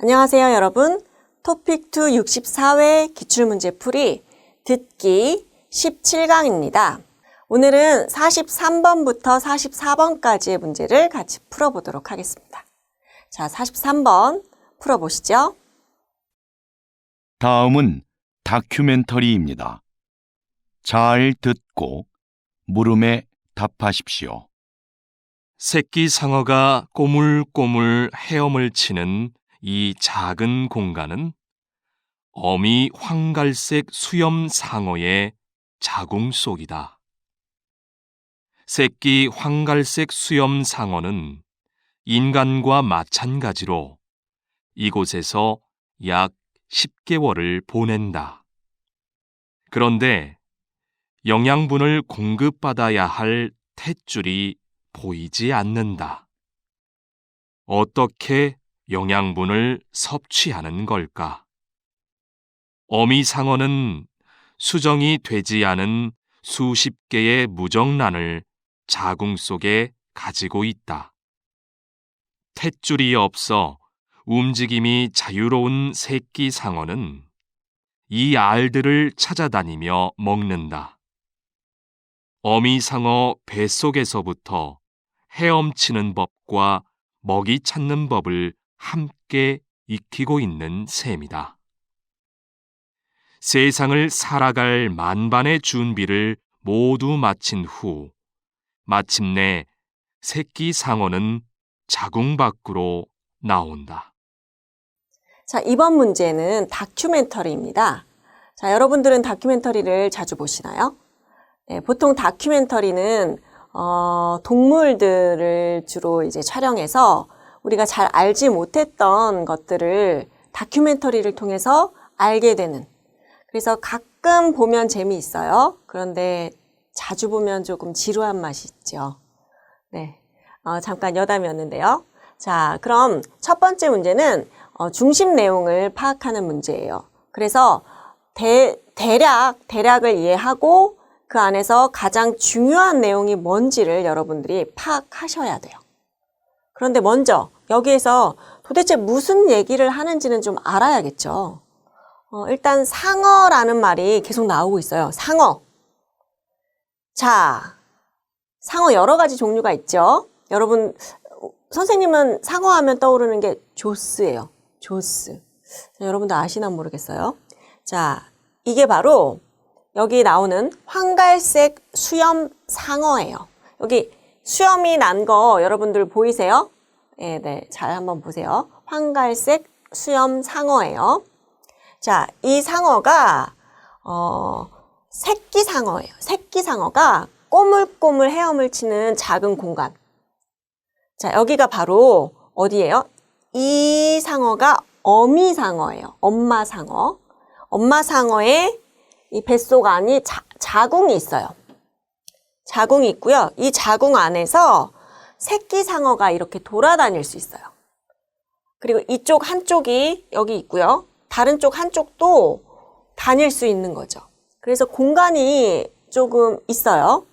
안녕하세요, 여러분. 토픽2 64회 기출문제 풀이 듣기 17강입니다. 오늘은 43번부터 44번까지의 문제를 같이 풀어보도록 하겠습니다. 자, 43번 풀어보시죠. 다음은 다큐멘터리입니다. 잘 듣고 물음에 답하십시오. 새끼 상어가 꼬물꼬물 헤엄을 치는 이 작은 공간은 어미 황갈색 수염 상어의 자궁 속이다. 새끼 황갈색 수염 상어는 인간과 마찬가지로 이곳에서 약 10개월을 보낸다. 그런데 영양분을 공급받아야 할 탯줄이 보이지 않는다. 어떻게 영양분을 섭취하는 걸까? 어미 상어는 수정이 되지 않은 수십 개의 무정란을 자궁 속에 가지고 있다. 탯줄이 없어 움직임이 자유로운 새끼 상어는 이 알들을 찾아다니며 먹는다. 어미 상어 뱃속에서부터 헤엄치는 법과 먹이 찾는 법을 함께 익히고 있는 셈이다. 세상을 살아갈 만반의 준비를 모두 마친 후 마침내 새끼 상어는 자궁 밖으로 나온다. 자, 이번 문제는 다큐멘터리입니다. 자, 여러분들은 다큐멘터리를 자주 보시나요? 네, 보통 다큐멘터리는 동물들을 주로 이제 촬영해서 우리가 잘 알지 못했던 것들을 다큐멘터리를 통해서 알게 되는, 그래서 가끔 보면 재미있어요. 그런데 자주 보면 조금 지루한 맛이 있죠. 네, 잠깐 여담이었는데요. 자, 그럼 첫 번째 문제는 중심 내용을 파악하는 문제예요. 그래서 대략을 이해하고 그 안에서 가장 중요한 내용이 뭔지를 여러분들이 파악하셔야 돼요. 그런데 먼저 여기에서 도대체 무슨 얘기를 하는지는 좀 알아야겠죠. 일단 상어라는 말이 계속 나오고 있어요. 상어. 자, 상어 여러 가지 종류가 있죠. 여러분, 선생님은 상어 하면 떠오르는 게 조스예요. 조스. 자, 여러분도 아시나 모르겠어요. 자, 이게 바로 여기 나오는 황갈색 수염 상어예요. 여기 수염이 난 거 여러분들 보이세요? 네, 잘 한번 보세요. 황갈색 수염 상어예요. 자, 이 상어가 새끼 상어예요. 새끼 상어가 꼬물꼬물 헤엄을 치는 작은 공간. 자, 여기가 바로 어디예요? 이 상어가 어미 상어예요. 엄마 상어. 엄마 상어의 이 뱃속 안이 자궁이 있어요. 자궁이 있고요. 이 자궁 안에서 새끼 상어가 이렇게 돌아다닐 수 있어요. 그리고 이쪽 한쪽이 여기 있고요. 다른 쪽 한쪽도 다닐 수 있는 거죠. 그래서 공간이 조금 있어요.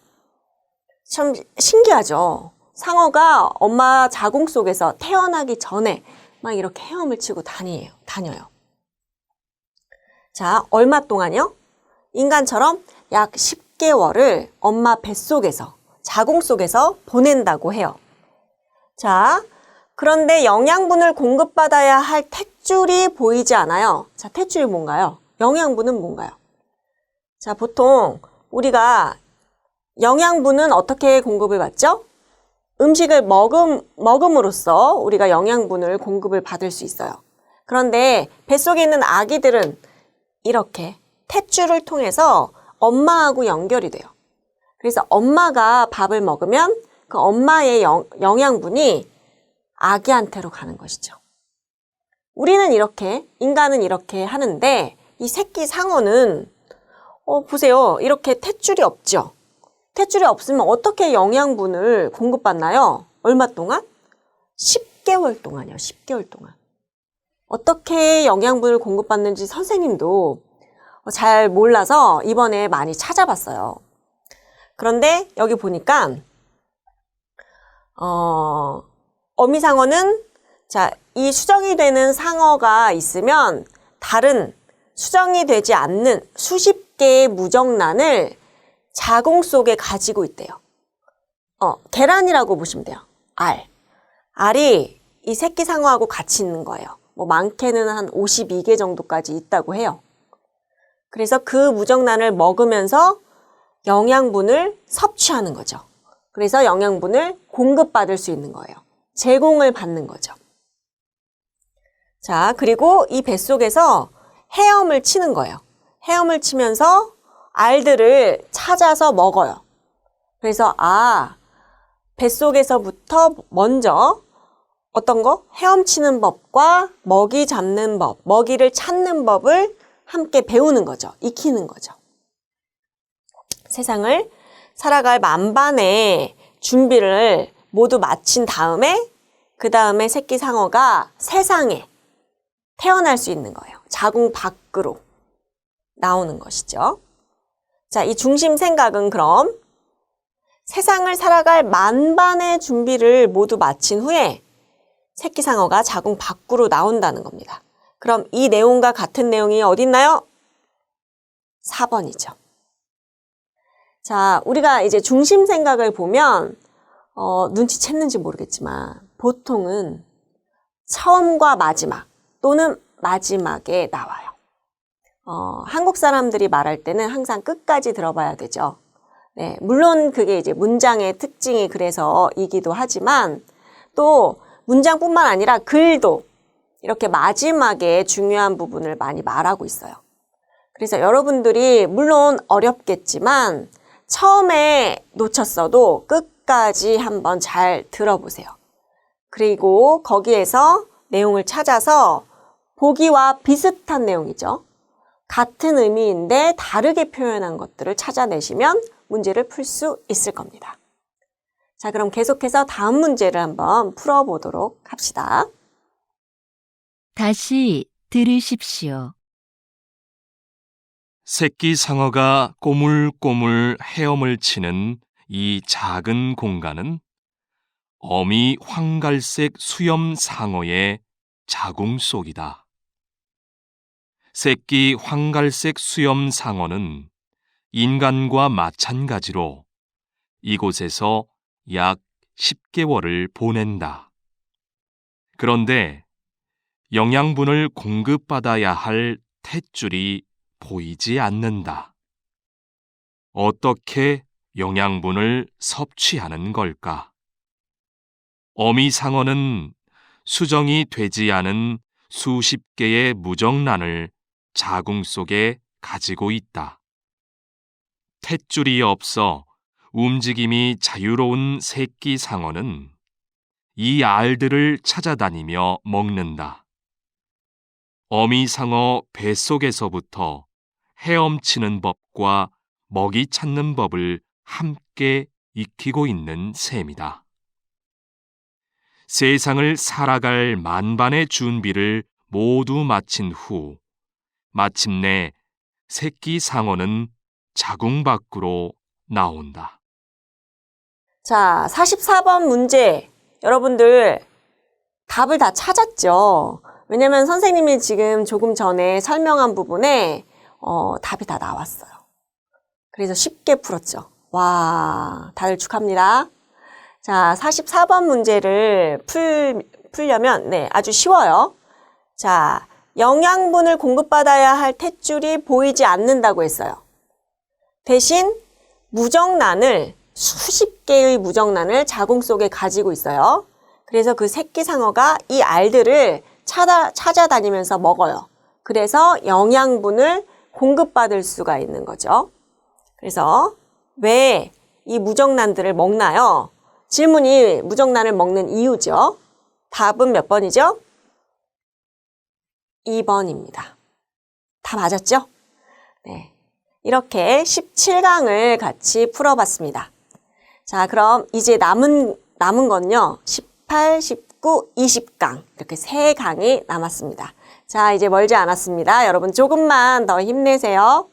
참 신기하죠. 상어가 엄마 자궁 속에서 태어나기 전에 막 이렇게 헤엄을 치고 다녀요. 자, 얼마 동안요? 인간처럼 약 10개월을 엄마 뱃속에서, 자궁 속에서 보낸다고 해요. 자, 그런데 영양분을 공급받아야 할 탯줄이 보이지 않아요. 자, 탯줄이 뭔가요? 영양분은 뭔가요? 자, 보통 우리가 영양분은 어떻게 공급을 받죠? 음식을 먹음으로써 우리가 영양분을 공급을 받을 수 있어요. 그런데 뱃속에 있는 아기들은 이렇게 탯줄을 통해서 엄마하고 연결이 돼요. 그래서 엄마가 밥을 먹으면 그 엄마의 영양분이 아기한테로 가는 것이죠. 우리는 이렇게, 인간은 이렇게 하는데 이 새끼 상어는 보세요. 이렇게 탯줄이 없죠. 탯줄이 없으면 어떻게 영양분을 공급받나요? 얼마 동안? 10개월 동안이요. 10개월 동안. 어떻게 영양분을 공급받는지 선생님도 잘 몰라서 이번에 많이 찾아봤어요. 그런데 여기 보니까 어미상어는 자, 이 수정이 되는 상어가 있으면 다른 수정이 되지 않는 수십 개의 무정란을 자궁 속에 가지고 있대요. 계란이라고 보시면 돼요. 알. 알이 이 새끼 상어하고 같이 있는 거예요. 뭐 많게는 한 52개 정도까지 있다고 해요. 그래서 그 무정란을 먹으면서 영양분을 섭취하는 거죠. 그래서 영양분을 공급받을 수 있는 거예요. 제공을 받는 거죠. 자, 그리고 이 뱃속에서 헤엄을 치는 거예요. 헤엄을 치면서 알들을 찾아서 먹어요. 그래서 뱃속에서부터 먼저 어떤 거? 헤엄치는 법과 먹이 잡는 법, 먹이를 찾는 법을 함께 배우는 거죠. 익히는 거죠. 세상을 살아갈 만반의 준비를 모두 마친 다음에 그 다음에 새끼 상어가 세상에 태어날 수 있는 거예요. 자궁 밖으로 나오는 것이죠. 자, 이 중심 생각은 그럼 세상을 살아갈 만반의 준비를 모두 마친 후에 새끼 상어가 자궁 밖으로 나온다는 겁니다. 그럼 이 내용과 같은 내용이 어디 있나요? 4번이죠. 자, 우리가 이제 중심 생각을 보면 눈치챘는지 모르겠지만 보통은 처음과 마지막 또는 마지막에 나와요. 한국 사람들이 말할 때는 항상 끝까지 들어봐야 되죠. 네, 물론 그게 이제 문장의 특징이 그래서이기도 하지만 또 문장뿐만 아니라 글도 이렇게 마지막에 중요한 부분을 많이 말하고 있어요. 그래서 여러분들이 물론 어렵겠지만 처음에 놓쳤어도 끝까지 한번 잘 들어보세요. 그리고 거기에서 내용을 찾아서 보기와 비슷한 내용이죠. 같은 의미인데 다르게 표현한 것들을 찾아내시면 문제를 풀 수 있을 겁니다. 자, 그럼 계속해서 다음 문제를 한번 풀어보도록 합시다. 다시 들으십시오. 새끼 상어가 꼬물꼬물 헤엄을 치는 이 작은 공간은 어미 황갈색 수염 상어의 자궁 속이다. 새끼 황갈색 수염 상어는 인간과 마찬가지로 이곳에서 약 10개월을 보낸다. 그런데 영양분을 공급받아야 할 탯줄이 보이지 않는다. 어떻게 영양분을 섭취하는 걸까? 어미 상어는 수정이 되지 않은 수십 개의 무정란을 자궁 속에 가지고 있다. 탯줄이 없어 움직임이 자유로운 새끼 상어는 이 알들을 찾아다니며 먹는다. 어미 상어 뱃속에서부터 헤엄치는 법과 먹이 찾는 법을 함께 익히고 있는 셈이다. 세상을 살아갈 만반의 준비를 모두 마친 후 마침내 새끼 상어는 자궁 밖으로 나온다. 자, 44번 문제. 여러분들 답을 다 찾았죠? 왜냐면 선생님이 지금 조금 전에 설명한 부분에 답이 다 나왔어요. 그래서 쉽게 풀었죠. 와, 다들 축하합니다. 자, 44번 문제를 풀려면 아주 쉬워요. 자, 영양분을 공급받아야 할 탯줄이 보이지 않는다고 했어요. 대신 무정란을 수십 개의 무정란을 자궁 속에 가지고 있어요. 그래서 그 새끼 상어가 이 알들을 찾아다니면서 먹어요. 그래서 영양분을 공급받을 수가 있는 거죠. 그래서 왜 이 무정란들을 먹나요? 질문이 무정란을 먹는 이유죠. 답은 몇 번이죠? 2번입니다. 다 맞았죠? 네. 이렇게 17강을 같이 풀어봤습니다. 자, 그럼 이제 남은 건요. 18, 19, 20강 이렇게 3강이 남았습니다. 자, 이제 멀지 않았습니다. 여러분 조금만 더 힘내세요.